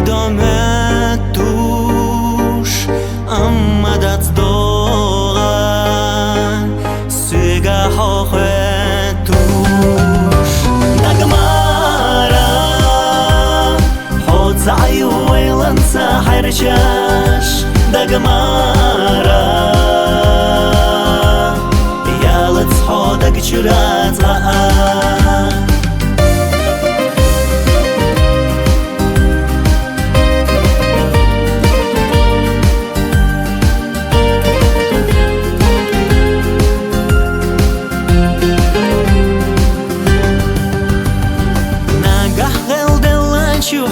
domet tush amadat dora suga hohet tush nagmara hot zayu elan sahar chash nagmara yalat hodak churat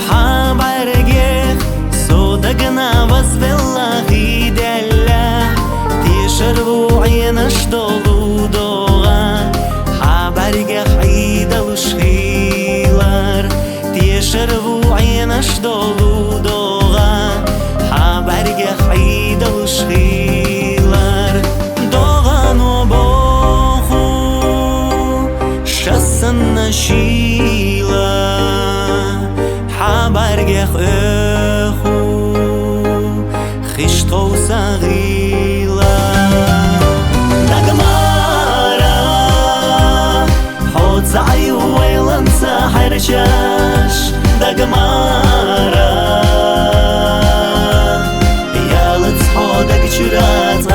حبرجك صدقنا والله دلة تشربوا عينش دولو دوغا حبرجك عيدا وشخيلر تشربوا عينش دولو دوغا حبرجك عيدا وشخيلر دوغا نبوخو شسن نشيلر حبرگخ اخو خشتو سغیلا نگمارا حوت زعیو ویلن سحر چش نگمارا یالت حودک چرات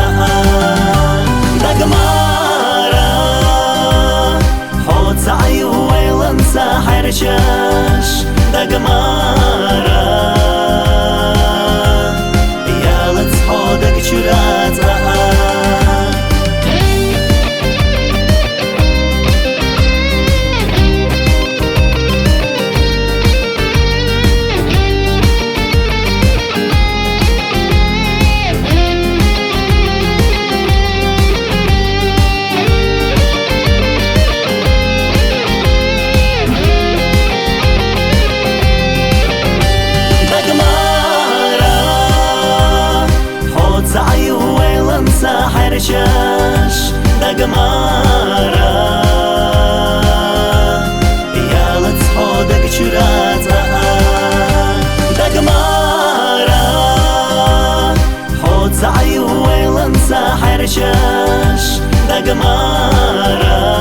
نگمارا حوت زعیو ویلن سحر چش نگمارا یالت حودک چرات سحر چش نگمارا یالت حودک چرات نگمارا حوت زعیو ویلن سحر چش نگمارا